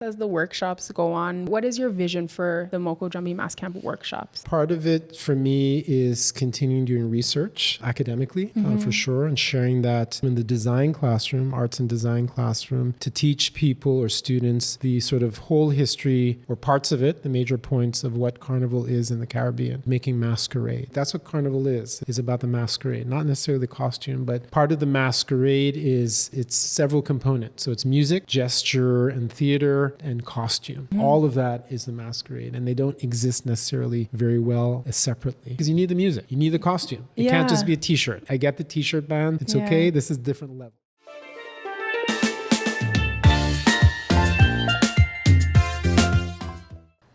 As the workshops go on, what is your vision for the Moko Jumbie Mas Camp workshops? Part of it for me is continuing doing research academically, for sure, and sharing that in the design classroom, arts and design classroom, to teach people or students the sort of whole history or parts of it, the major points of what carnival is in the Caribbean, making masquerade. That's what carnival is about the masquerade, not necessarily the costume, but part of the masquerade is it's several components. So it's music, gesture, and theater, and costume. All of that is the masquerade, and they don't exist necessarily very well separately because you need the music, you need the costume. It can't just be a t-shirt. I get the t-shirt band, it's okay, this is different level.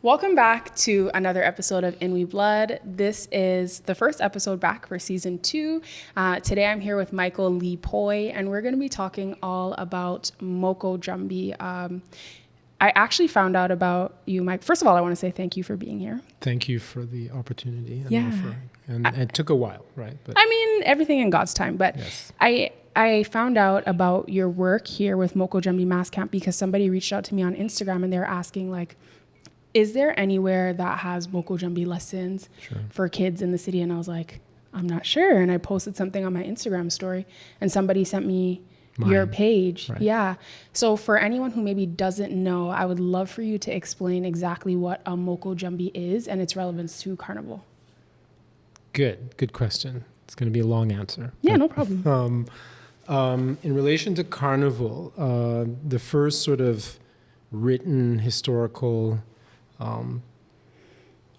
Welcome back to another episode of In We Blood. This is the first episode back for season 2. Today I'm here with Michael Lee Poy, and we're going to be talking all about Moko Jumbie. I actually found out about you, Mike. First of all, I want to say thank you for being here. Thank you for the opportunity and offering. And it took a while, right? But I mean, everything in God's time. But yes. I found out about your work here with Moko Jumbie Mas Camp because somebody reached out to me on Instagram and they were asking, like, is there anywhere that has Moko Jumbie lessons for kids in the city? And I was like, I'm not sure. And I posted something on my Instagram story and somebody sent me your page. Right. Yeah. So for anyone who maybe doesn't know, I would love for you to explain exactly what a Moko Jumbie is and its relevance to carnival. Good question. It's going to be a long answer. Yeah, no problem. In relation to carnival, the first sort of written historical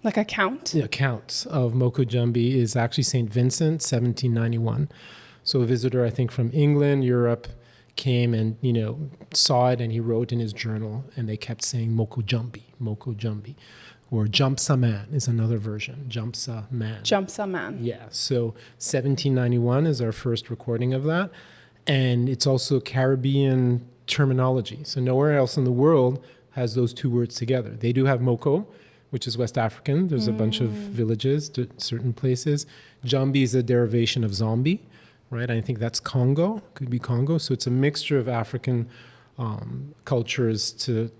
like accounts of Moko Jumbie is actually St. Vincent, 1791. So a visitor, I think, from England, Europe, came and, saw it, and he wrote in his journal, and they kept saying Moko Jumbie. Or Jumpsa Man is another version, Jumpsa Man. Jumpsa Man. Yeah, so 1791 is our first recording of that. And it's also Caribbean terminology. So nowhere else in the world has those two words together. They do have Moko, which is West African. There's a bunch of villages to certain places. Jumbie is a derivation of zombie, right? I think that's Congo, could be Congo. So it's a mixture of African cultures to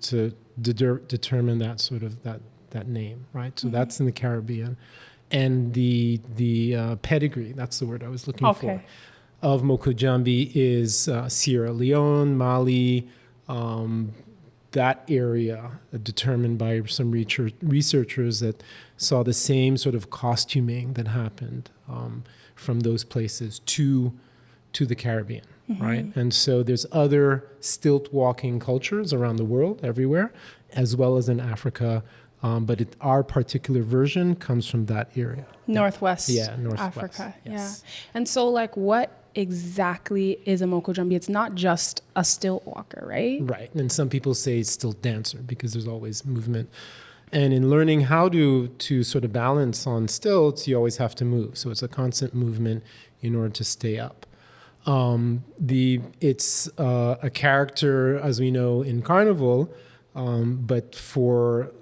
determine that sort of that name, right? So that's in the Caribbean. And the pedigree, that's the word I was looking for, of Moko Jumbie is Sierra Leone, Mali, that area, determined by some researchers that saw the same sort of costuming that happened from those places to the Caribbean, right? And so there's other stilt walking cultures around the world, everywhere, as well as in Africa. But our particular version comes from that area. Northwest Africa. Yeah. Yes. And so, like, what exactly is a Moko Jumbie? It's not just a stilt walker, right? Right. And some people say it's stilt dancer because there's always movement. And in learning how to sort of balance on stilts, you always have to move. So it's a constant movement in order to stay up. It's a character, as we know, in carnival, but for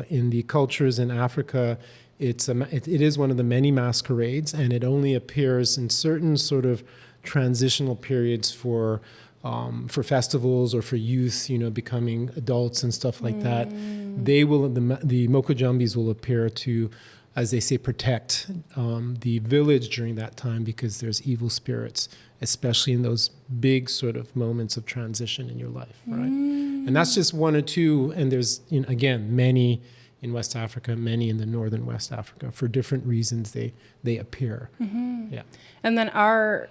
in the cultures in Africa, it is one of the many masquerades, and it only appears in certain sort of transitional periods for festivals or for youth, becoming adults and stuff like that. The Moko Jumbies will appear to, as they say, protect the village during that time because there's evil spirits, especially in those big sort of moments of transition in your life, right? And that's just one or two, and there's, again, many in West Africa, many in the northern West Africa. For different reasons, they appear. Yeah. And then our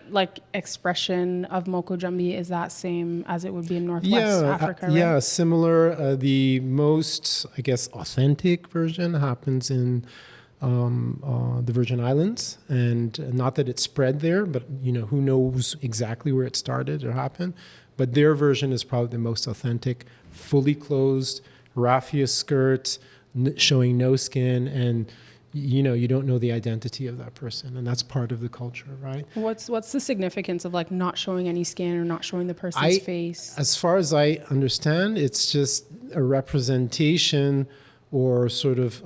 expression of Moko Jumbie is that same as it would be in Northwest Africa, right? Yeah, similar. The most, I guess, authentic version happens in the Virgin Islands, and not that it spread there, but who knows exactly where it started or happened. But their version is probably the most authentic, fully closed, raffia skirt, showing no skin, and you don't know the identity of that person, and that's part of the culture, right? What's the significance of not showing any skin or not showing the person's face? As far as I understand, it's just a representation, or sort of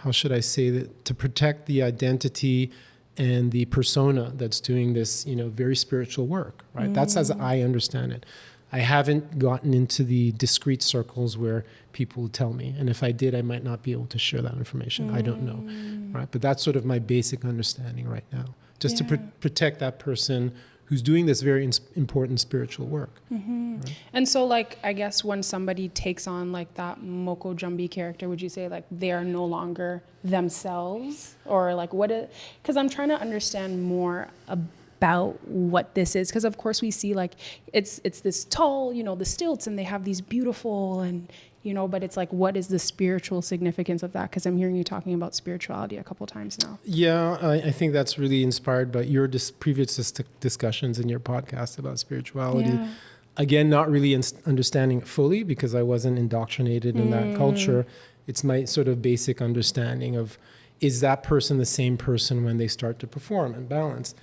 how should I say that, to protect the identity and the persona that's doing this very spiritual work, right? That's as I understand it. I haven't gotten into the discrete circles where people tell me. And if I did, I might not be able to share that information. I don't know, right? But that's sort of my basic understanding right now, just to protect that person who's doing this very important spiritual work. Right? And so, like, I guess when somebody takes on like that Moko Jumbie character, would you say like they are no longer themselves, or like because I'm trying to understand more about what this is, because of course we see like it's this tall, the stilts, and they have these beautiful and but it's like, what is the spiritual significance of that? Because I'm hearing you talking about spirituality a couple times now. Yeah, I think that's really inspired by your previous discussions in your podcast about spirituality. Yeah. Again, not really understanding it fully because I wasn't indoctrinated in that culture. It's my sort of basic understanding of, is that person the same person when they start to perform and balance?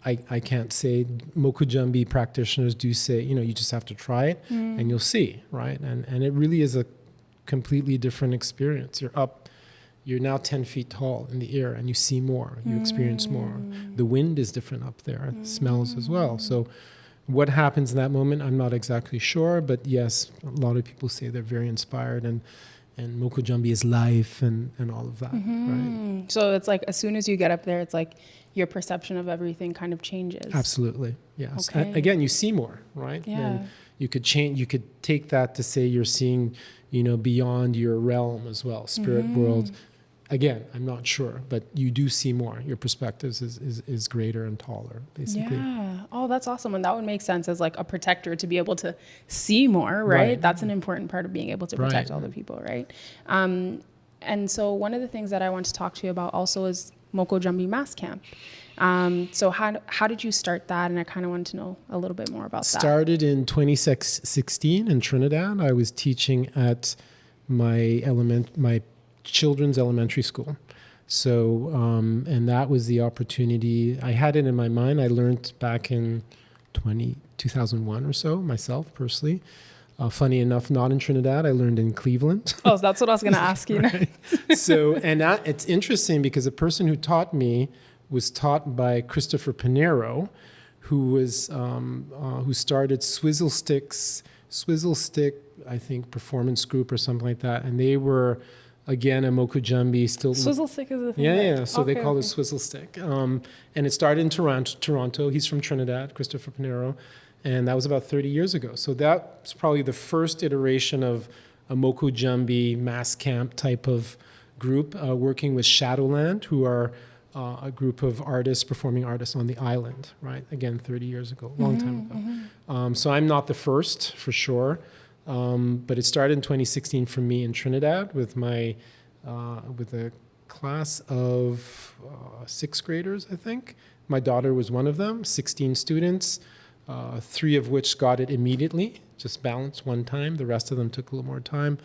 I can't say. Moko Jumbie practitioners do say, you just have to try it and you'll see, right? And it really is a completely different experience. You're now 10 feet tall in the air and you see more, you experience more. The wind is different up there, and smells as well. So what happens in that moment, I'm not exactly sure, but yes, a lot of people say they're very inspired, and Moko Jumbie is life and all of that, right? So it's like, as soon as you get up there, it's like your perception of everything kind of changes. Absolutely, yes. Okay. Again, you see more, right? Yeah. And you could take that to say you're seeing, beyond your realm as well, spirit world. Again, I'm not sure, but you do see more. Your perspectives is greater and taller, basically. Yeah. Oh, that's awesome. And that would make sense as like a protector to be able to see more, right? That's an important part of being able to protect other people, right? And so one of the things that I want to talk to you about also is Moko Jumbie Mas Camp. So how did you start that? And I kind of wanted to know a little bit more about that. Started in 2016 in Trinidad. I was teaching at my children's elementary school. So, and that was the opportunity. I had it in my mind. I learned back in 2001 or so myself personally. Funny enough, not in Trinidad. I learned in Cleveland. Oh, that's what I was going to ask you. Right. So, it's interesting because the person who taught me was taught by Christopher Pinero, who started Swizzle Stick, I think, performance group or something like that. And they were, again, a Moko Jumbie still. Swizzle Stick is a thing. Yeah. So they call it Swizzle Stick. And it started in Toronto. He's from Trinidad, Christopher Pinero. And that was about 30 years ago. So that's probably the first iteration of a Moko Jumbie Mas Camp type of group, working with Shadowland, who are a group of performing artists on the island, right? Again, 30 years ago, long time ago. So I'm not the first, for sure. But it started in 2016 for me in Trinidad with with a class of sixth graders, I think. My daughter was one of them, 16 students. 3 of which got it immediately, just balanced one time. The rest of them took a little more time.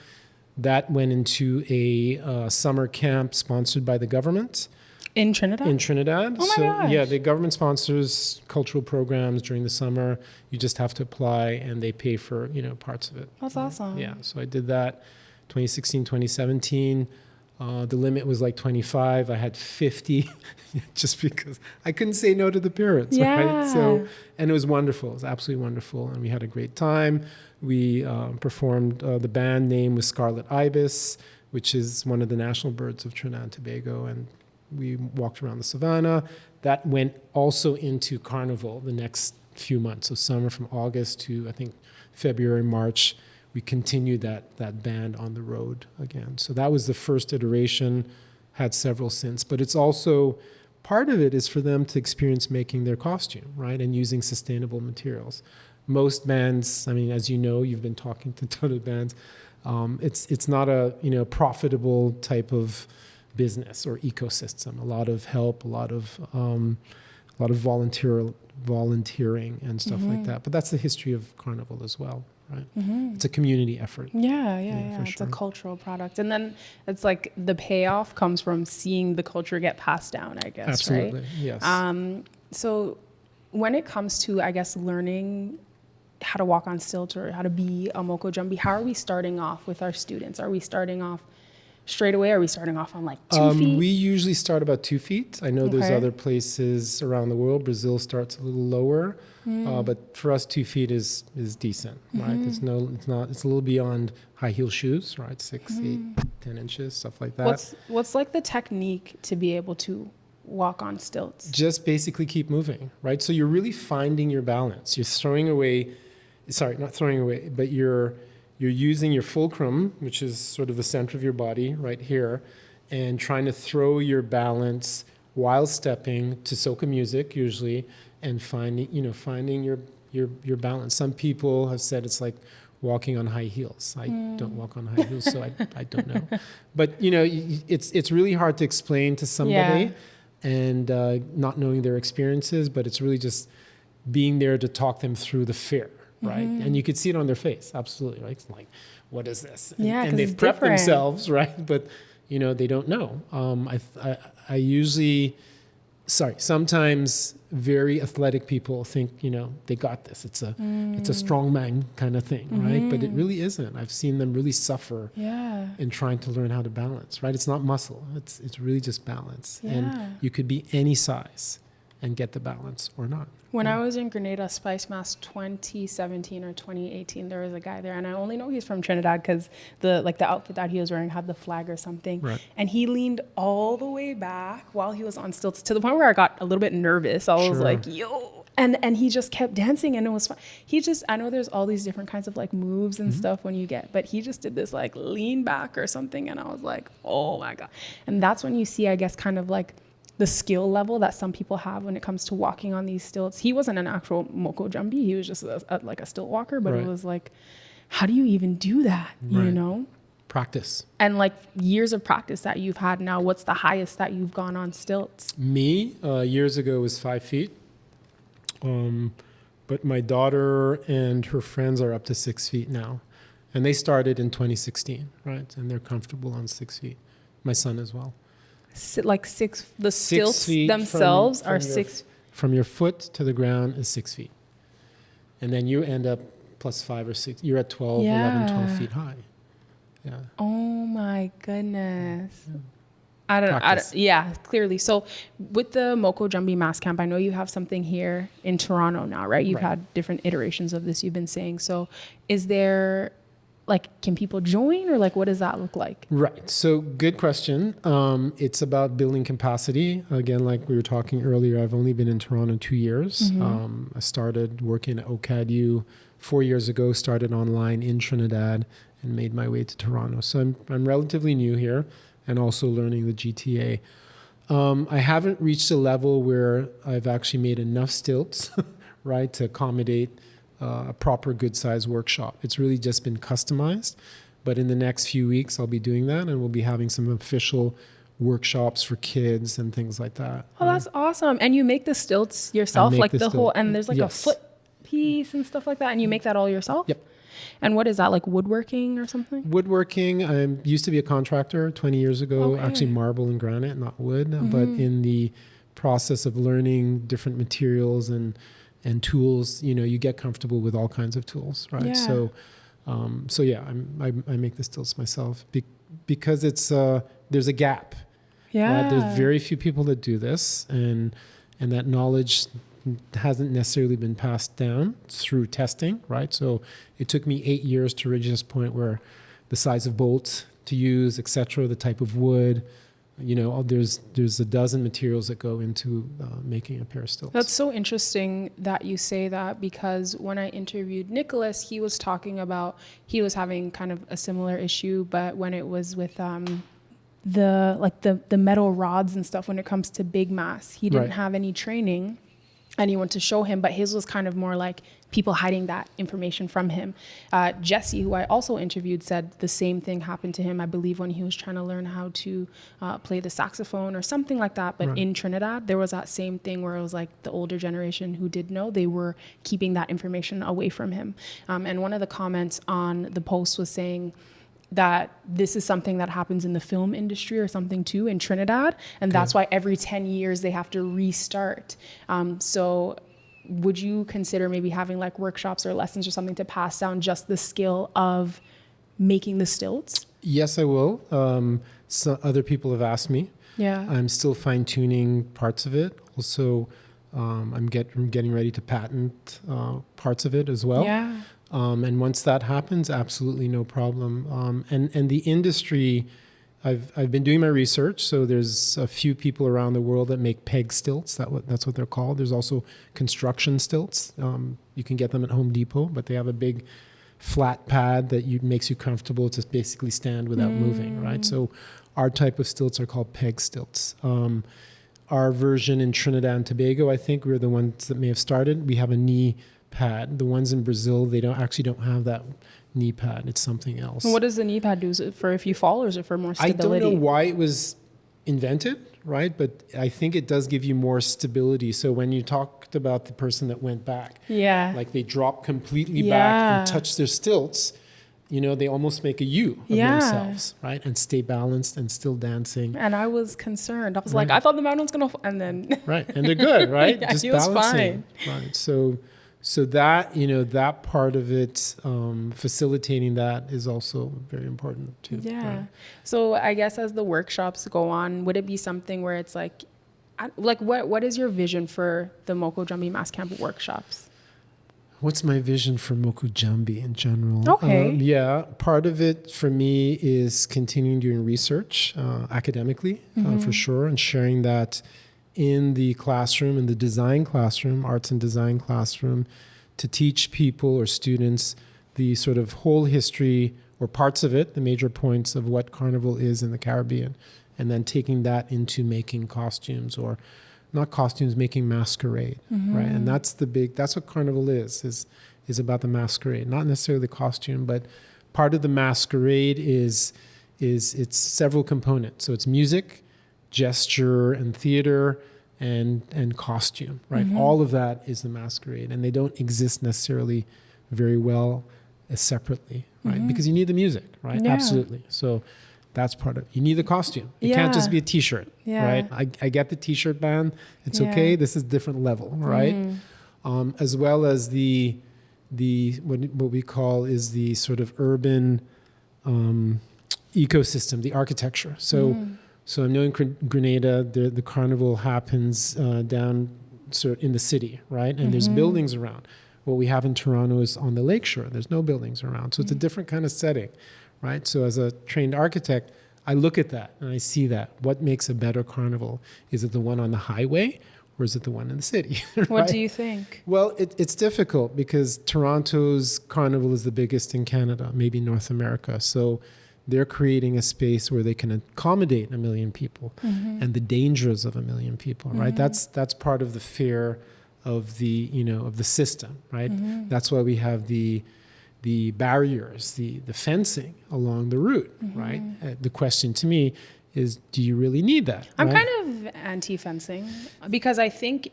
That went into a summer camp sponsored by the government. In Trinidad? In Trinidad. Oh my gosh. Yeah, the government sponsors cultural programs during the summer. You just have to apply and they pay for, parts of it. That's awesome. Yeah, so I did that 2016, 2017. The limit was like 25. I had 50 just because I couldn't say no to the parents. Yeah. Right? So, and it was wonderful. It was absolutely wonderful. And we had a great time. We performed, the band name was Scarlet Ibis, which is one of the national birds of Trinidad and Tobago. And we walked around the savannah. That went also into carnival the next few months. So summer from August to, I think, February, March. We continued that band on the road again. So that was the first iteration, had several since. But it's also, part of it is for them to experience making their costume, right? And using sustainable materials. Most bands, as you know, you've been talking to a ton of bands, it's not a profitable type of business or ecosystem. A lot of help, a lot of volunteering and stuff like that. But that's the history of carnival as well. Right. It's a community effort. Yeah. It's a cultural product. And then it's like the payoff comes from seeing the culture get passed down, I guess. Absolutely. Right? Yes. So when it comes to, I guess, learning how to walk on stilts or how to be a Moko Jumbie, how are we starting off with our students? Are we starting off straight away? Are we starting off on like 2 feet? We usually start about 2 feet. I know there's other places around the world. Brazil starts a little lower, but for us, 2 feet is decent, right? It's a little beyond high heel shoes, right? 6, 8, 10 inches, stuff like that. What's like the technique to be able to walk on stilts? Just basically keep moving, right? So you're really finding your balance. You're not throwing away, but you're using your fulcrum, which is sort of the center of your body right here, and trying to throw your balance while stepping to soca music usually, and finding your balance. Some people have said it's like walking on high heels. I don't walk on high heels, so I don't know. But it's really hard to explain to somebody and not knowing their experiences, but it's really just being there to talk them through the fear. Right. And you could see it on their face. Absolutely. Right. It's like, what is this? And they've prepped themselves. Right. But, they don't know. Sometimes very athletic people think, they got this. It's a strongman kind of thing. Right. But it really isn't. I've seen them really suffer in trying to learn how to balance. Right. It's not muscle. It's really just balance. Yeah. And you could be any size and get the balance or not. When I was in Grenada Spice Mass 2017 or 2018, there was a guy there, and I only know he's from Trinidad because the outfit that he was wearing had the flag or something. Right. And he leaned all the way back while he was on stilts to the point where I got a little bit nervous. I was like, yo. And he just kept dancing, and it was fun. I know there's all these different kinds of like moves and stuff but he just did this like lean back or something, and I was like, oh my God. And that's when you see, I guess, kind of like the skill level that some people have when it comes to walking on these stilts. He wasn't an actual Moko Jumbie. He was just like a stilt walker, but it was like, how do you even do that? Practice. And like years of practice that you've had now, what's the highest that you've gone on stilts? Me, years ago was 5 feet. But my daughter and her friends are up to 6 feet now. And they started in 2016, right? And they're comfortable on 6 feet. My son as well. The stilts themselves are 6 from your foot to the ground is 6 feet, and then you end up plus 5 or 6. You're at 12 feet high. Yeah. Oh my goodness. Yeah. Clearly. So with the Moko Jumbie Mas Camp, I know you have something here in Toronto now, right? You've had different iterations of this, you've been saying. So is there, can people join, or what does that look like? Right. So good question. It's about building capacity. Again, like we were talking earlier, I've only been in Toronto 2 years. I started working at OCADU 4 years ago, started online in Trinidad, and made my way to Toronto. So I'm relatively new here, and also learning the GTA. I haven't reached a level where I've actually made enough stilts, right, to accommodate a proper good size workshop. It's really just been customized, but in the next few weeks I'll be doing that, and we'll be having some official workshops for kids and things like that. Oh, that's awesome. And you make the stilts yourself, and there's a foot piece and stuff like that, and you make that all yourself? Yep. And what is that, like woodworking or something? Woodworking. I used to be a contractor 20 years ago, actually marble and granite, not wood, but in the process of learning different materials and tools, you get comfortable with all kinds of tools, right? Yeah. So I make the stilts myself because it's there's a gap. Yeah. Right? There's very few people that do this, and that knowledge hasn't necessarily been passed down through testing, right? So it took me 8 years to reach this point where the size of bolts to use, etc., the type of wood. There's a dozen materials that go into making a pair of stilts. That's so interesting that you say that, because when I interviewed Nicholas, he was talking about, he was having kind of a similar issue, but when it was with the metal rods and stuff, when it comes to big mass, he didn't have any training. And he went to show him, but his was kind of more like people hiding that information from him. Jesse, who I also interviewed, said the same thing happened to him, I believe, when he was trying to learn how to play the saxophone or something like that. But in Trinidad, there was that same thing where it was like the older generation who did know, they were keeping that information away from him. And one of the comments on the post was saying that this is something that happens in the film industry or something too in Trinidad, and that's why every 10 years they have to restart. So would you consider maybe having like workshops or lessons or something to pass down just the skill of making the stilts? Yes, I will. So other people have asked me. Yeah. I'm still fine-tuning parts of it. Also, I'm getting ready to patent parts of it as well. Yeah. And once that happens, absolutely no problem. And the industry, I've been doing my research. So there's a few people around the world that make peg stilts. That's what they're called. There's also construction stilts. You can get them at Home Depot, but they have a big flat pad that makes you comfortable to basically stand without moving, right? So our type of stilts are called peg stilts. Our version in Trinidad and Tobago, I think we're the ones that may have started. We have a knee pad. The ones in Brazil, they don't have that knee pad. It's something else. What does the knee pad do? Is it for if you fall, or is it for more stability? I don't know why it was invented, right? But I think it does give you more stability. So when you talked about the person that went back, like they drop completely back and touch their stilts, they almost make a U of themselves, right? And stay balanced and still dancing. And I was concerned. I was like, I thought the mountain was going to fall. And then... Right. And they're good, right? Yeah, just he was balancing. Fine. Right. So that, that part of it, facilitating that is also very important too. Yeah. Right? So I guess as the workshops go on, would it be something where it's like what is your vision for the Moko Jumbie Mas Camp workshops? What's my vision for Moko Jumbie in general? Okay. Part of it for me is continuing doing research academically, for sure, and sharing that in the classroom, in the design classroom, arts and design classroom, to teach people or students the sort of whole history or parts of it, the major points of what carnival is in the Caribbean, and then taking that into making costumes, or not costumes, making masquerade, right? And that's what carnival is about the masquerade, not necessarily the costume, but part of the masquerade is it's several components. So it's music, gesture, and theater, and costume, right? All of that is the masquerade, and they don't exist necessarily very well separately, right? Because you need the music, right? Yeah. Absolutely. So that's part of it. You need the costume. It can't just be a t-shirt, right? I get the t-shirt ban. It's okay. This is different level, right? As well as the what we call is the sort of urban ecosystem, the architecture. So I know in Grenada, the carnival happens down sort of in the city, right? And there's buildings around. What we have in Toronto is on the lakeshore. There's no buildings around. So it's a different kind of setting, right? So as a trained architect, I look at that and I see that. What makes a better carnival? Is it the one on the highway, or is it the one in the city? Right? What do you think? Well, it's difficult because Toronto's carnival is the biggest in Canada, maybe North America. So they're creating a space where they can accommodate 1 million people and the dangers of 1 million people, right? That's part of the fear of the, of the system, right? That's why we have the barriers, the fencing along the route, right? The question to me is, do you really need that? I'm kind of anti-fencing because I think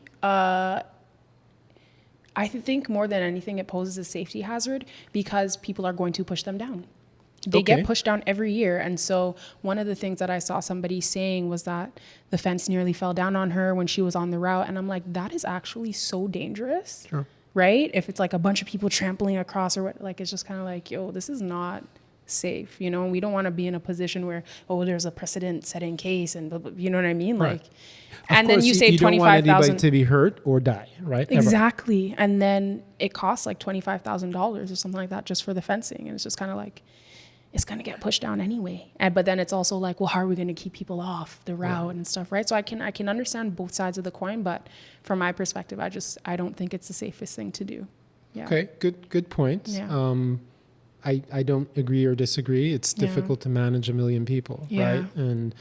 more than anything it poses a safety hazard because people are going to push them down. They get pushed down every year. And so one of the things that I saw somebody saying was that the fence nearly fell down on her when she was on the route. And I'm like, that is actually so dangerous. Sure. Right? If it's like a bunch of people trampling across or what, like, it's just kind of like, yo, this is not safe. We don't want to be in a position where, there's a precedent setting case and you know what I mean? Right. Like, and then you save $25,000. You don't want anybody to be hurt or die, right? Exactly. Ever. And then it costs like $25,000 or something like that just for the fencing. And it's just kind of like, it's going to get pushed down anyway. But then it's also like, well, how are we going to keep people off the route and stuff, right? So I can understand both sides of the coin, but from my perspective, I don't think it's the safest thing to do. Yeah. Okay, good point. Yeah. I don't agree or disagree. It's difficult to manage 1 million people, right? And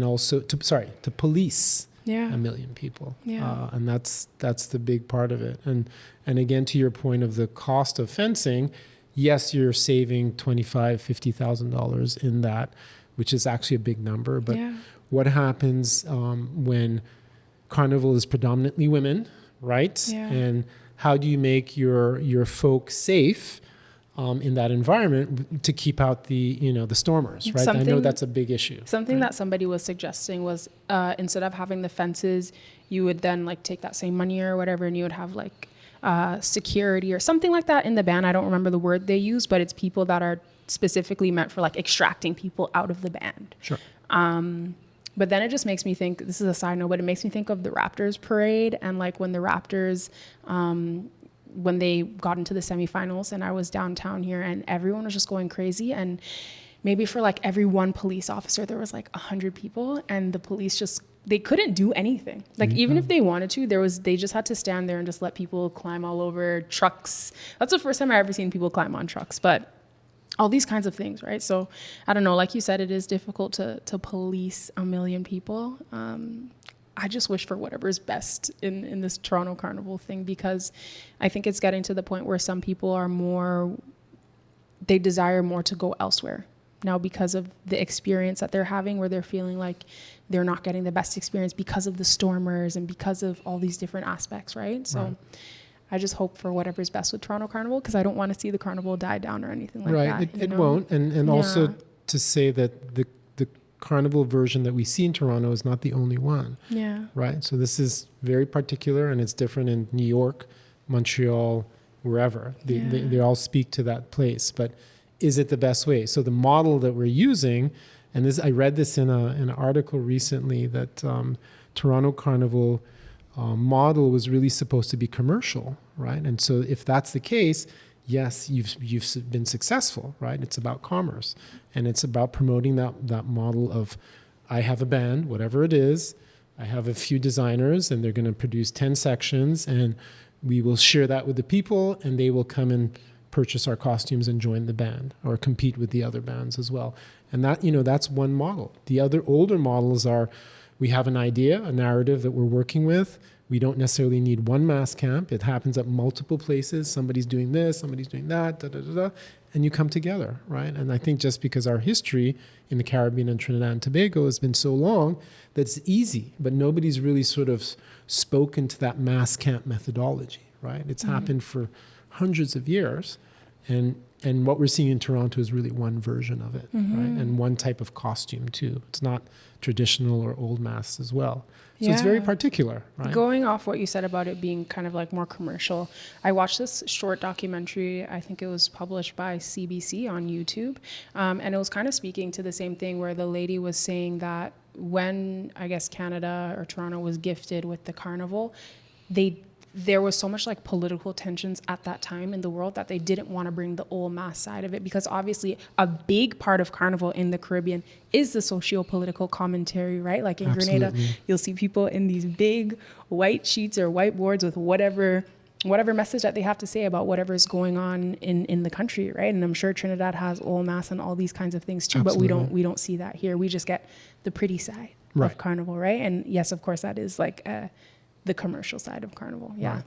also to police 1 million people. Yeah. And that's the big part of it. And again, to your point of the cost of fencing, yes, you're saving $25,000, $50,000 in that, which is actually a big number. But what happens when carnival is predominantly women, right? Yeah. And how do you make your folk safe in that environment to keep out the stormers, right? I know that's a big issue. Something that somebody was suggesting was instead of having the fences, you would then like take that same money or whatever, and you would have like security or something like that in the band. I don't remember the word they use, but it's people that are specifically meant for like extracting people out of the band. Sure. But then it just makes me think, this is a side note, but it makes me think of the Raptors parade and like when the Raptors, when they got into the semifinals and I was downtown here and everyone was just going crazy, and maybe for like every one police officer, there was like 100 people, and the police just, they couldn't do anything. Like even if they wanted to, they just had to stand there and just let people climb all over trucks. That's the first time I've ever seen people climb on trucks, but all these kinds of things, right? So I don't know, like you said, it is difficult to police a million people. I just wish for whatever's best in this Toronto Carnival thing, because I think it's getting to the point where some people are they desire more to go elsewhere now because of the experience that they're having, where they're feeling like they're not getting the best experience because of the stormers and because of all these different aspects, right? So Right. I just hope for whatever's best with Toronto Carnival, because I don't want to see the carnival die down or anything like Right. that. It won't. And also to say that the carnival version that we see in Toronto is not the only one. Yeah. Right. So this is very particular, and it's different in New York, Montreal, wherever. They all speak to that place. But is it the best way? So the model that we're using, and this, I read this in an article recently, that Toronto Carnival model was really supposed to be commercial, right? And so if that's the case, yes, you've been successful, right? It's about commerce, and it's about promoting that model of, I have a band, whatever it is, I have a few designers, and they're going to produce 10 sections, and we will share that with the people, and they will come and purchase our costumes and join the band or compete with the other bands as well. And that, that's one model. The other older models are, we have an idea, a narrative that we're working with. We don't necessarily need one mass camp. It happens at multiple places. Somebody's doing this, somebody's doing that, and you come together, right? And I think just because our history in the Caribbean and Trinidad and Tobago has been so long, that's easy, but nobody's really sort of spoken to that mass camp methodology, right? It's happened for hundreds of years, and what we're seeing in Toronto is really one version of it, right? And one type of costume too. It's not traditional or old masks as well. So it's very particular, right? Going off what you said about it being kind of like more commercial, I watched this short documentary, I think it was published by CBC on YouTube, and it was kind of speaking to the same thing, where the lady was saying that when, I guess, Canada or Toronto was gifted with the carnival, there was so much like political tensions at that time in the world that they didn't want to bring the old mass side of it, because obviously a big part of carnival in the Caribbean is the socio-political commentary, right? Like in Grenada, you'll see people in these big white sheets or whiteboards with whatever message that they have to say about whatever is going on in the country, right? And I'm sure Trinidad has old mass and all these kinds of things too, but we don't see that here. We just get the pretty side of carnival, right? And yes, of course, that is like the commercial side of carnival. Yeah. Right.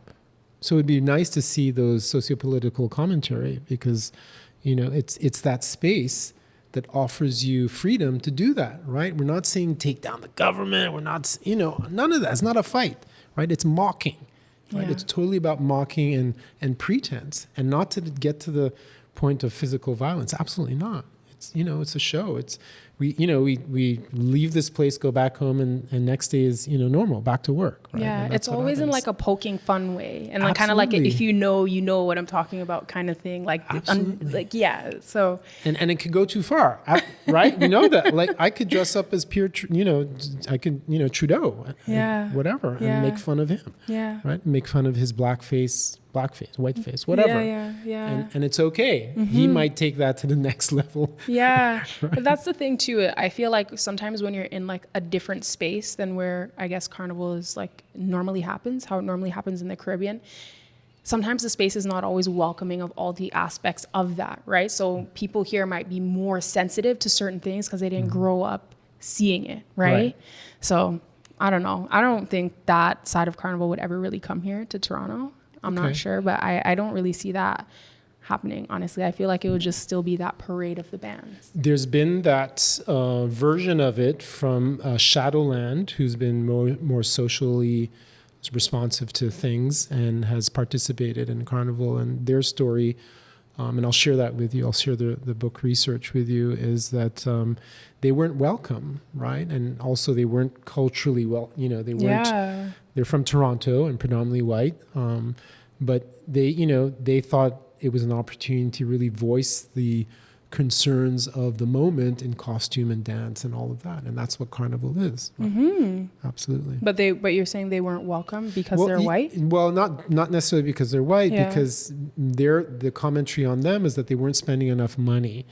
So it'd be nice to see those sociopolitical commentary, because, it's that space that offers you freedom to do that, right? We're not saying take down the government. We're not, none of that. It's not a fight, right? It's mocking, right? It's totally about mocking and pretense, and not to get to the point of physical violence. Absolutely not. It's, it's a show. We leave this place, go back home, and next day is, normal, back to work. Right? Yeah, it's always in like a poking fun way, and like kind of like if you know what I'm talking about kind of thing. Like, so. And it could go too far, right? We know that. Like I could dress up as I could, Trudeau, whatever, and make fun of him. Yeah. Right. Make fun of his blackface, whiteface, whatever. Yeah. And it's okay. He might take that to the next level. Yeah. Right? But that's the thing too. I feel like sometimes when you're in like a different space than where I guess carnival is like normally happens, how it normally happens in the Caribbean, sometimes the space is not always welcoming of all the aspects of that, right? So people here might be more sensitive to certain things because they didn't grow up seeing it, right? So I don't know. I don't think that side of carnival would ever really come here to Toronto. I'm not sure, but I don't really see that happening. Honestly, I feel like it would just still be that parade of the bands. There's been that version of it from Shadowland, who's been more socially responsive to things and has participated in Carnival. And their story, and I'll share that with you, I'll share the book research with you, is that they weren't welcome, right? And also they weren't culturally they weren't, they're from Toronto and predominantly white. but they thought it was an opportunity to really voice the concerns of the moment in costume and dance and all of that, and that's what carnival is. Right? Absolutely. But you're saying they weren't welcome because they're white? Well, not necessarily because they're white, because the commentary on them is that they weren't spending enough money,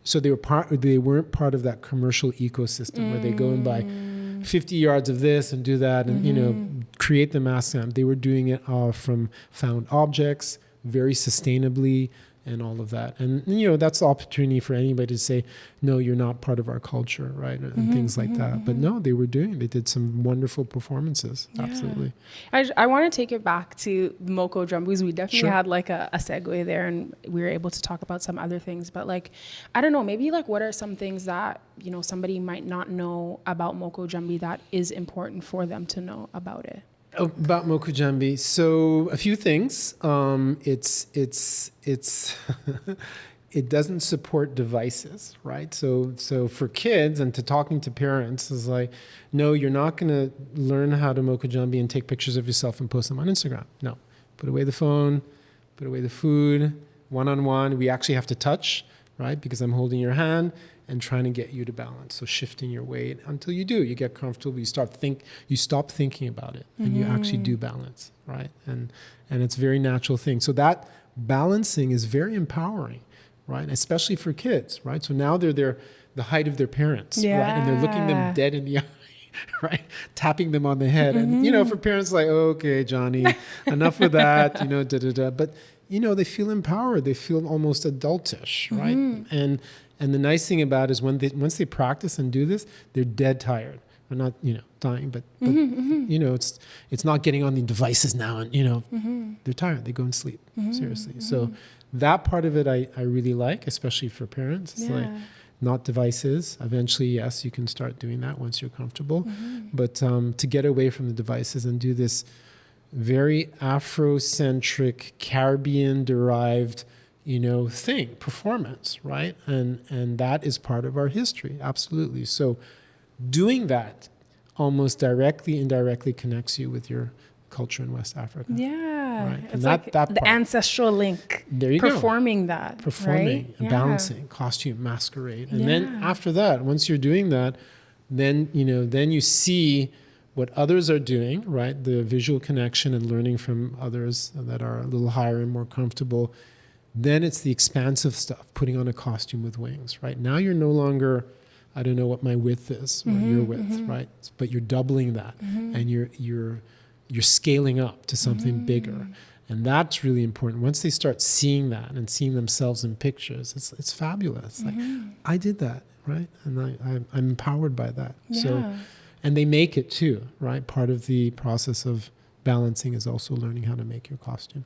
so they weren't part of that commercial ecosystem where they go and buy 50 yards of this and do that and create the mass camp. They were doing it from found objects, very sustainably, and all of that. And, that's the opportunity for anybody to say, no, you're not part of our culture, right? And things like that. But no, they did some wonderful performances. Yeah. Absolutely. I want to take it back to Moko Jumbies. We definitely had like a segue there, and we were able to talk about some other things. But like, I don't know, maybe like what are some things that, somebody might not know about Moko Jumbie that is important for them to know about it? About Moko Jumbie, so a few things. It doesn't support devices, right? So for kids and to talking to parents is like, no, you're not going to learn how to Moko Jumbie and take pictures of yourself and post them on Instagram. No, put away the phone, put away the food, one-on-one. We actually have to touch, right? Because I'm holding your hand and trying to get you to balance. So shifting your weight until you get comfortable, you stop thinking about it, and you actually do balance, right? And it's a very natural thing. So that balancing is very empowering, right? Especially for kids, right? So now they're the height of their parents, right? And they're looking them dead in the eye, right? Tapping them on the head. And, for parents like, okay, Johnny, enough with that, But, they feel empowered. They feel almost adultish, right? And the nice thing about it is once they practice and do this, they're dead tired. They're not, dying, but it's not getting on the devices now, and they're tired. They go and sleep. Seriously. So that part of it I really like, especially for parents. It's like not devices. Eventually, yes, you can start doing that once you're comfortable, but to get away from the devices and do this very Afrocentric, Caribbean-derived performance, right? And that is part of our history, absolutely. So doing that almost indirectly connects you with your culture in West Africa. Yeah. Right? It's like the ancestral link. There you performing go. That. Performing, right? balancing, costume, masquerade. And then after that, once you're doing that, then you see what others are doing, right? The visual connection and learning from others that are a little higher and more comfortable. Then it's the expansive stuff, putting on a costume with wings, right? Now you're no longer, I don't know what my width is or your width, right? But you're doubling that, and you're scaling up to something bigger, and that's really important. Once they start seeing that and seeing themselves in pictures, it's fabulous. Like I did that, right? And I'm empowered by that. Yeah. So, and they make it too, right? Part of the process of balancing is also learning how to make your costume.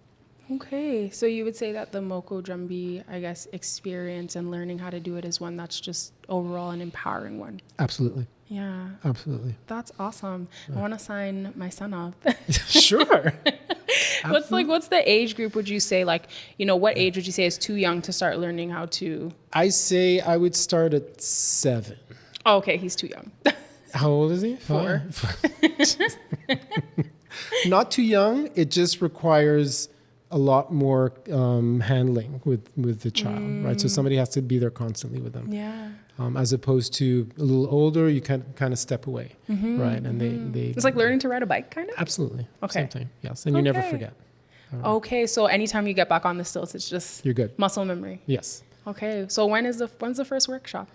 Okay, so you would say that the Moko Jumbie, I guess, experience and learning how to do it is one that's just overall an empowering one. Absolutely. Yeah. Absolutely. That's awesome. I want to sign my son up. Sure. What's the age group would you say, what age would you say is too young to start learning how to? I say I would start at 7. Oh, okay, he's too young. How old is he? 4. Not too young. It just requires a lot more handling with the child, right? So somebody has to be there constantly with them. Yeah. As opposed to a little older, you can kind of step away, right? And they it's like learning to ride a bike, kind of? Absolutely. Okay. Same thing, yes. And you never forget. Okay, so anytime you get back on the stilts, it's just you're good. Muscle memory. Yes. Okay, so when's the first workshop?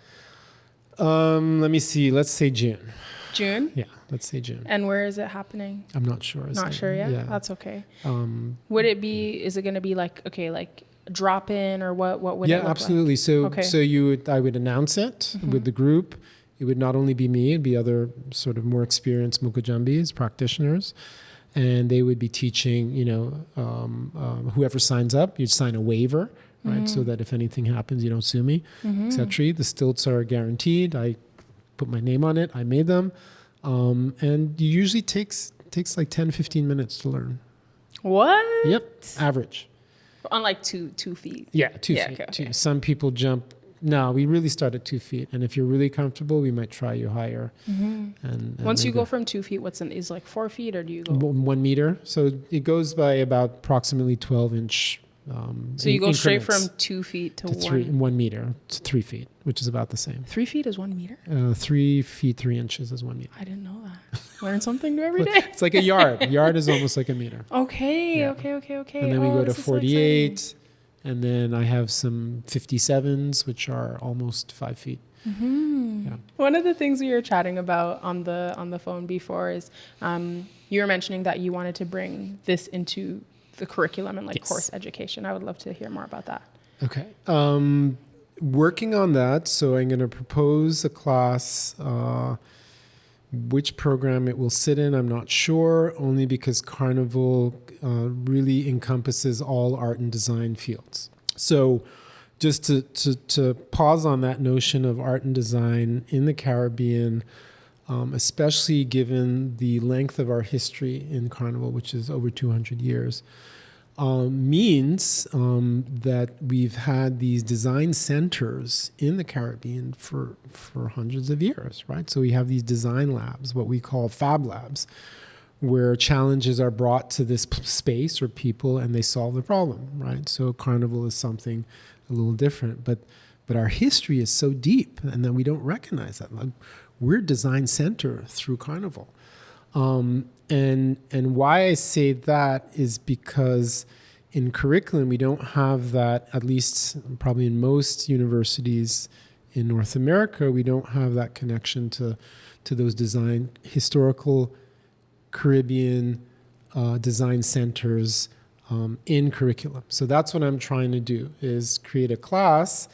Let me see. Let's say June. June? Yeah, let's say June. And where is it happening? I'm not sure. Not sure yet? Yeah. That's okay. Would it be, is it going to be like drop in, or what would it look absolutely. Like? So I would announce it with the group. It would not only be me, it'd be other sort of more experienced Moko Jumbies, practitioners, and they would be teaching, whoever signs up, you'd sign a waiver, right? So that if anything happens, you don't sue me, etc. The stilts are guaranteed. I put my name on it. I made them. And it usually takes like 10, 15 minutes to learn. What? Yep. Average. On like 2 feet. Yeah, 2 feet. Okay. Some people jump No, we really start at 2 feet. And if you're really comfortable, we might try you higher. And Once you go from 2 feet, is like 4 feet, or do you go 1 meter? So it goes by about approximately 12-inch. So you go straight increments from 2 feet to 1 meter to 3 feet, which is about the same. 3 feet is 1 meter? 3 feet 3 inches is 1 meter. I didn't know that. Learn something new every day. It's like a yard. Yard is almost like a meter. Okay. And then we go to 48. And then I have some 57s, which are almost 5 feet. Yeah. One of the things we were chatting about on the phone before is you were mentioning that you wanted to bring this into the curriculum and Yes. course education. I would love to hear more about that. Okay. Working on that. So I'm going to propose a class. Which program it will sit in, I'm not sure, only because Carnival really encompasses all art and design fields. So just to pause on that notion of art and design in the Caribbean, especially given the length of our history in Carnival, which is over 200 years, means that we've had these design centers in the Caribbean for hundreds of years, right? So we have these design labs, what we call fab labs, where challenges are brought to this space or people and they solve the problem, right? So Carnival is something a little different, but our history is so deep and then we don't recognize that. Like, we're design center through Carnival. And why I say that is because in curriculum, we don't have that, at least probably in most universities in North America, we don't have that connection to those historical Caribbean design centers in curriculum. So that's what I'm trying to do, is create a class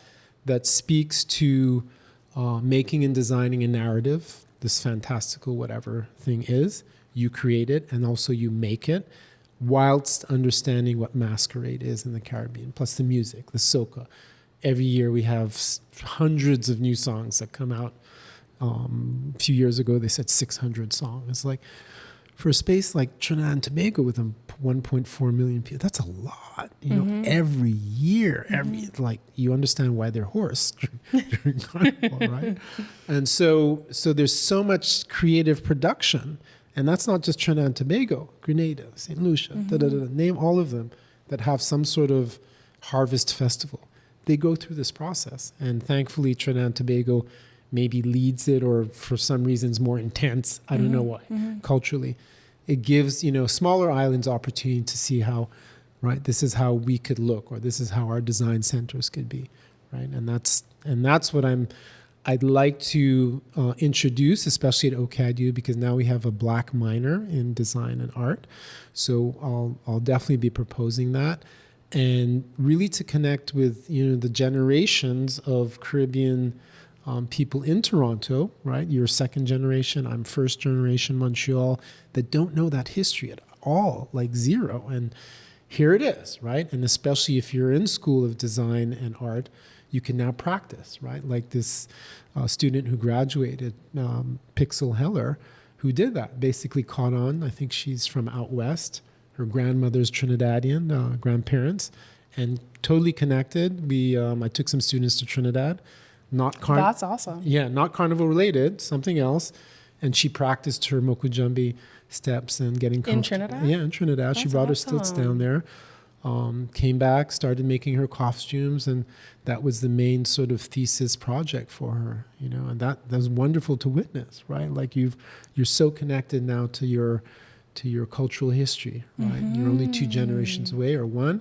that speaks to making and designing a narrative, this fantastical whatever thing is. You create it and also you make it, whilst understanding what masquerade is in the Caribbean, plus the music, the soca. Every year we have hundreds of new songs that come out. A few years ago, they said 600 songs. It's like, for a space like Trinidad and Tobago with 1.4 million people, that's a lot. You know, every year, like, you understand why they're hoarse during Carnival, right? And so there's so much creative production. And that's not just Trinidad and Tobago, Grenada, St. Lucia, name all of them that have some sort of harvest festival. They go through this process. And thankfully, Trinidad and Tobago maybe leads it, or for some reasons more intense. I don't know why. Culturally, it gives, smaller islands opportunity to see how, right, this is how we could look, or this is how our design centers could be, right? And that's what I'd like to introduce, especially at OCADU, because now we have a Black minor in design and art. So I'll definitely be proposing that, and really to connect with the generations of Caribbean people in Toronto, right? You're second generation, I'm first generation Montreal, that don't know that history at all, like zero. And here it is, right? And especially if you're in School of Design and Art, you can now practice, right? Like this student who graduated, Pixel Heller, who did that, basically caught on. I think she's from out west. Her grandmother's Trinidadian, grandparents, and totally connected. I took some students to Trinidad. That's awesome. Yeah, not Carnival related, something else. And she practiced her Moko Jumbie steps and getting in Trinidad? Yeah, in Trinidad. That's she brought awesome. her stilts down there. Came back, started making her costumes, and that was the main sort of thesis project for her, and that was wonderful to witness, right? Like you're so connected now to your cultural history, right? You're only 2 generations away, or one.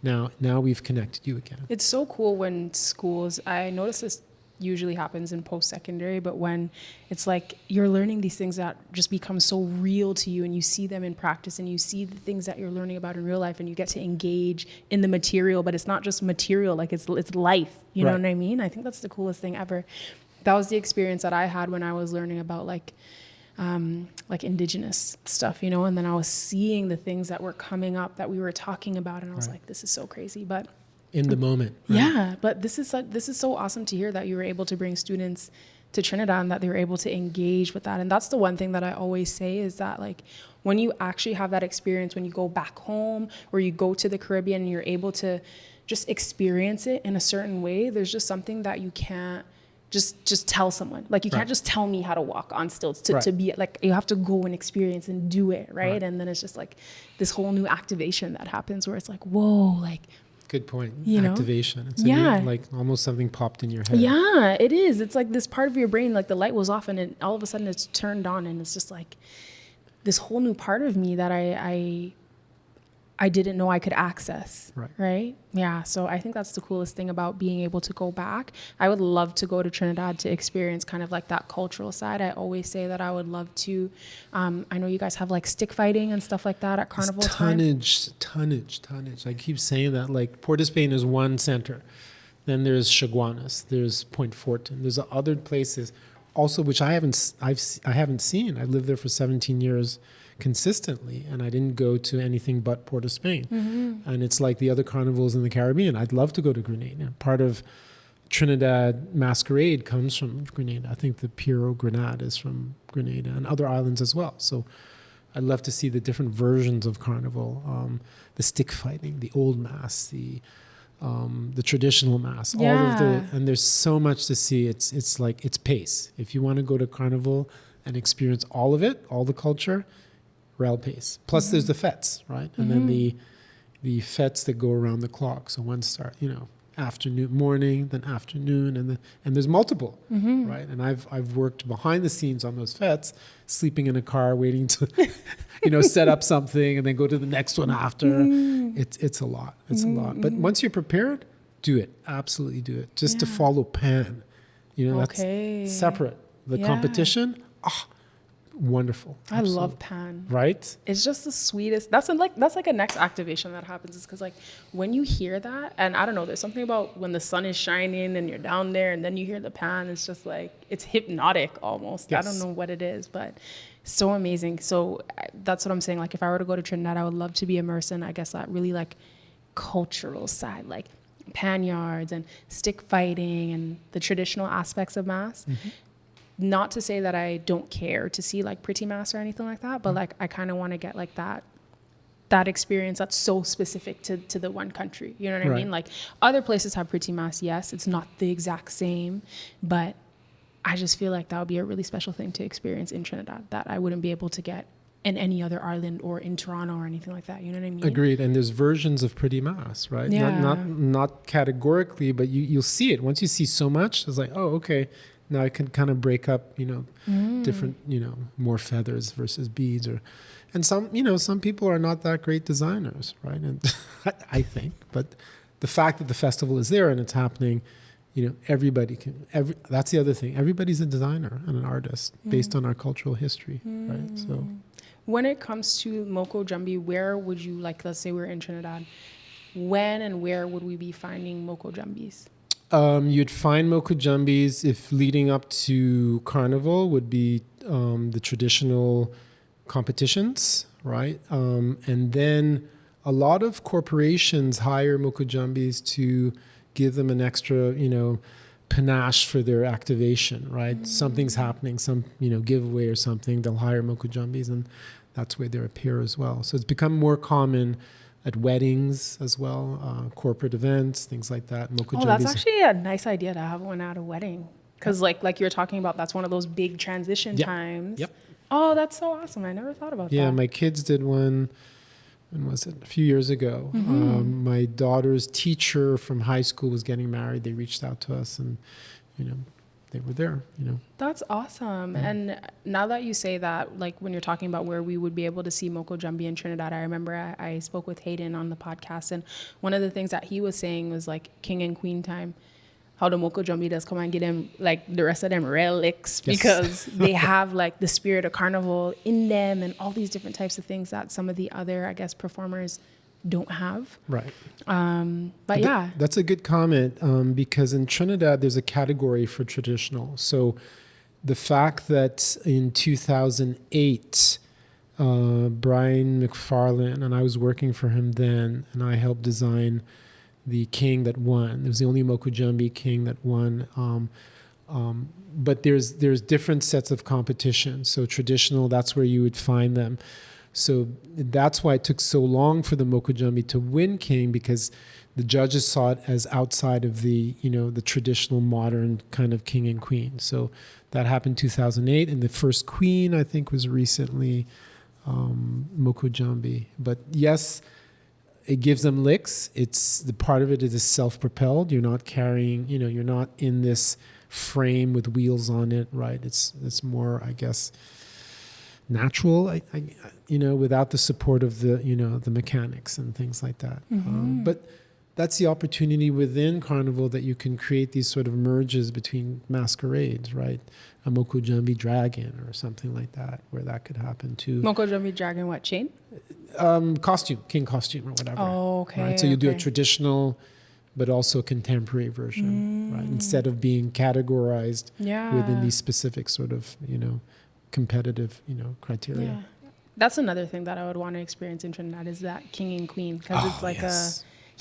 Now we've connected you again. It's so cool when schools, I notice this usually happens in post-secondary, but when it's like you're learning these things that just become so real to you, and you see them in practice, and you see the things that you're learning about in real life, and you get to engage in the material, but it's not just material, like it's life, you know what I mean? I think that's the coolest thing ever. That was the experience that I had when I was learning about like indigenous stuff, and then I was seeing the things that were coming up that we were talking about, and I was like, this is so crazy. But in the moment, right? Yeah, but this is so awesome to hear that you were able to bring students to Trinidad and that they were able to engage with that. And that's the one thing that I always say is that, like, when you actually have that experience, when you go back home or you go to the Caribbean and you're able to just experience it in a certain way. There's just something that you can't just tell someone. Like you can't just tell me how to walk on stilts to be like, you have to go and experience and do it. Right. And then it's just like this whole new activation that happens where it's like, whoa, like, good point. You know? Activation. It's a new, like almost something popped in your head. Yeah, it is. It's like this part of your brain, like the light was off and it, all of a sudden it's turned on, and it's just like this whole new part of me that I didn't know I could access. Right? Yeah. So I think that's the coolest thing about being able to go back. I would love to go to Trinidad to experience kind of like that cultural side. I always say that I would love to. I know you guys have like stick fighting and stuff like that at carnival time. Tonnage. I keep saying that. Like Port of Spain is one center. Then there's Chaguanas. There's Point Fortin. There's other places also which I haven't seen. I lived there for 17 years. Consistently, and I didn't go to anything but Port of Spain. And it's like the other carnivals in the Caribbean. I'd love to go to Grenada. Part of Trinidad masquerade comes from Grenada. I think the Piero Grenade is from Grenada and other islands as well. So I'd love to see the different versions of carnival, the stick fighting, the old mass, the traditional mass, all of the, and there's so much to see. It's like, it's pace. If you want to go to carnival and experience all of it, all the culture, rail pace. Plus there's the fetes, right? And then the fetes that go around the clock. So one start, afternoon, morning, then afternoon, and there's multiple, right? And I've worked behind the scenes on those fetes, sleeping in a car, waiting to, set up something and then go to the next one after. It's a lot. It's a lot. But once you're prepared, do it. Absolutely do it. Just to follow Pan, that's separate. The competition, wonderful. Absolutely. I love Pan. Right? It's just the sweetest. That's like a next activation that happens, is because like when you hear that, and I don't know, there's something about when the sun is shining and you're down there and then you hear the Pan, it's just like, it's hypnotic almost. Yes. I don't know what it is, but so amazing. So that's what I'm saying. Like if I were to go to Trinidad, I would love to be immersed in, I guess, that really like cultural side, like pan yards and stick fighting and the traditional aspects of mass. Not to say that I don't care to see like pretty mass or anything like that, but like I kind of want to get like that experience that's so specific to the one country. You know what I mean? Like other places have pretty mass. Yes, it's not the exact same, but I just feel like that would be a really special thing to experience in Trinidad that I wouldn't be able to get in any other island or in Toronto or anything like that. You know what I mean? Agreed. And there's versions of pretty mass, right? Yeah. Not categorically, but you'll see it. Once you see so much, it's like, oh, okay. Now I can kind of break up, different, more feathers versus beads, and some people are not that great designers, right? And I think, but the fact that the festival is there and it's happening, everybody that's the other thing. Everybody's a designer and an artist based on our cultural history, right? So when it comes to Moko Jumbie, where would you, like, let's say we're in Trinidad, when and where would we be finding Moko Jumbies? You'd find Moko Jumbies if leading up to Carnival would be the traditional competitions, right? And then a lot of corporations hire Moko Jumbies to give them an extra, panache for their activation, right? Something's happening, some, giveaway or something, they'll hire Moko Jumbies, and that's where they appear as well. So it's become more common at weddings as well, corporate events, things like that. Moko Jumbies. That's actually a nice idea to have one at a wedding. Because like you're talking about, that's one of those big transition times. Yep. Oh, that's so awesome. I never thought about that. Yeah, my kids did one, when was it? A few years ago. My daughter's teacher from high school was getting married. They reached out to us and, they were there, That's awesome. Yeah. And now that you say that, like when you're talking about where we would be able to see Moko Jumbie in Trinidad, I remember I spoke with Hayden on the podcast, and one of the things that he was saying was like king and queen time, how the Moko Jumbie does come and get them, like the rest of them relics, because they have like the spirit of carnival in them and all these different types of things that some of the other, I guess, performers don't have. Right. But yeah. That's a good comment, because in Trinidad, there's a category for traditional. So the fact that in 2008, Brian McFarlane, and I was working for him then, and I helped design the king that won. It was the only Moko Jumbie king that won. But there's different sets of competition. So traditional, that's where you would find them. So that's why it took so long for the Moko Jumbie to win king, because the judges saw it as outside of the, the traditional modern kind of king and queen. So that happened 2008, and the first queen, I think, was recently Moko Jumbie. But yes, it gives them licks. It's the part of it is self-propelled. You're not carrying, you're not in this frame with wheels on it, right? It's more, I guess, natural, without the support of the mechanics and things like that. But that's the opportunity within Carnival, that you can create these sort of merges between masquerades, right? A Moko Jumbie dragon or something like that, where that could happen too. Moko Jumbie dragon, what, chain? Costume, king costume or whatever. Oh, okay. Right? So you do a traditional, but also a contemporary version, right? Instead of being categorized within these specific sort of, competitive, criteria. Yeah. That's another thing that I would want to experience in Trinidad, is that king and queen, because it's like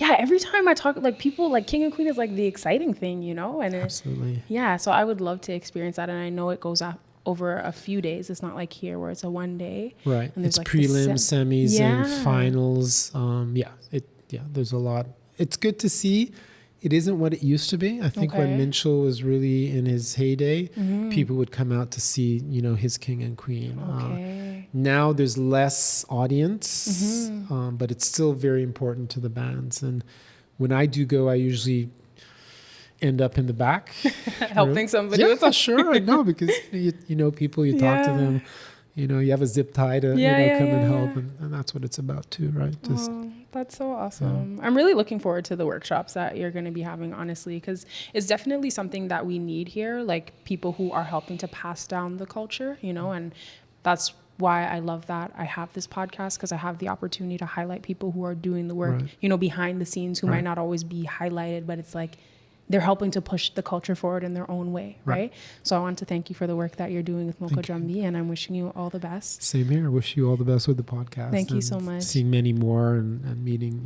every time I talk, like, people, like, king and queen is like the exciting thing, and Absolutely. So I would love to experience that, and I know it goes up over a few days. It's not like here where it's a one day. Right. And It's like prelims, semis, and finals. There's a lot. It's good to see. It isn't what it used to be. I think when Minchell was really in his heyday, people would come out to see, his king and queen. Now there's less audience, but it's still very important to the bands. And when I do go, I usually end up in the back. Helping somebody. Yeah, sure. I know, because you know people, you talk to them. You have a zip tie to come and help, and that's what it's about too, right? That's so awesome. I'm really looking forward to the workshops that you're going to be having, honestly, because it's definitely something that we need here, like people who are helping to pass down the culture, and that's why I love that I have this podcast, because I have the opportunity to highlight people who are doing the work, behind the scenes, who might not always be highlighted, but it's like they're helping to push the culture forward in their own way, right? So I want to thank you for the work that you're doing with Moko Jumbie, and I'm wishing you all the best. Same here. I wish you all the best with the podcast. Thank you so much. Seeing many more and meeting,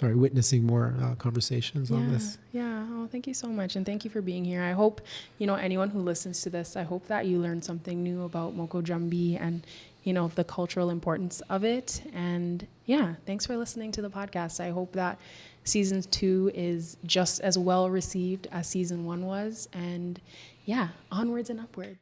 witnessing more conversations on this. Yeah. Oh, thank you so much. And thank you for being here. I hope, anyone who listens to this, I hope that you learned something new about Moko Jumbie and, the cultural importance of it. And thanks for listening to the podcast. I hope that season 2 is just as well received as season 1 was. And onwards and upwards.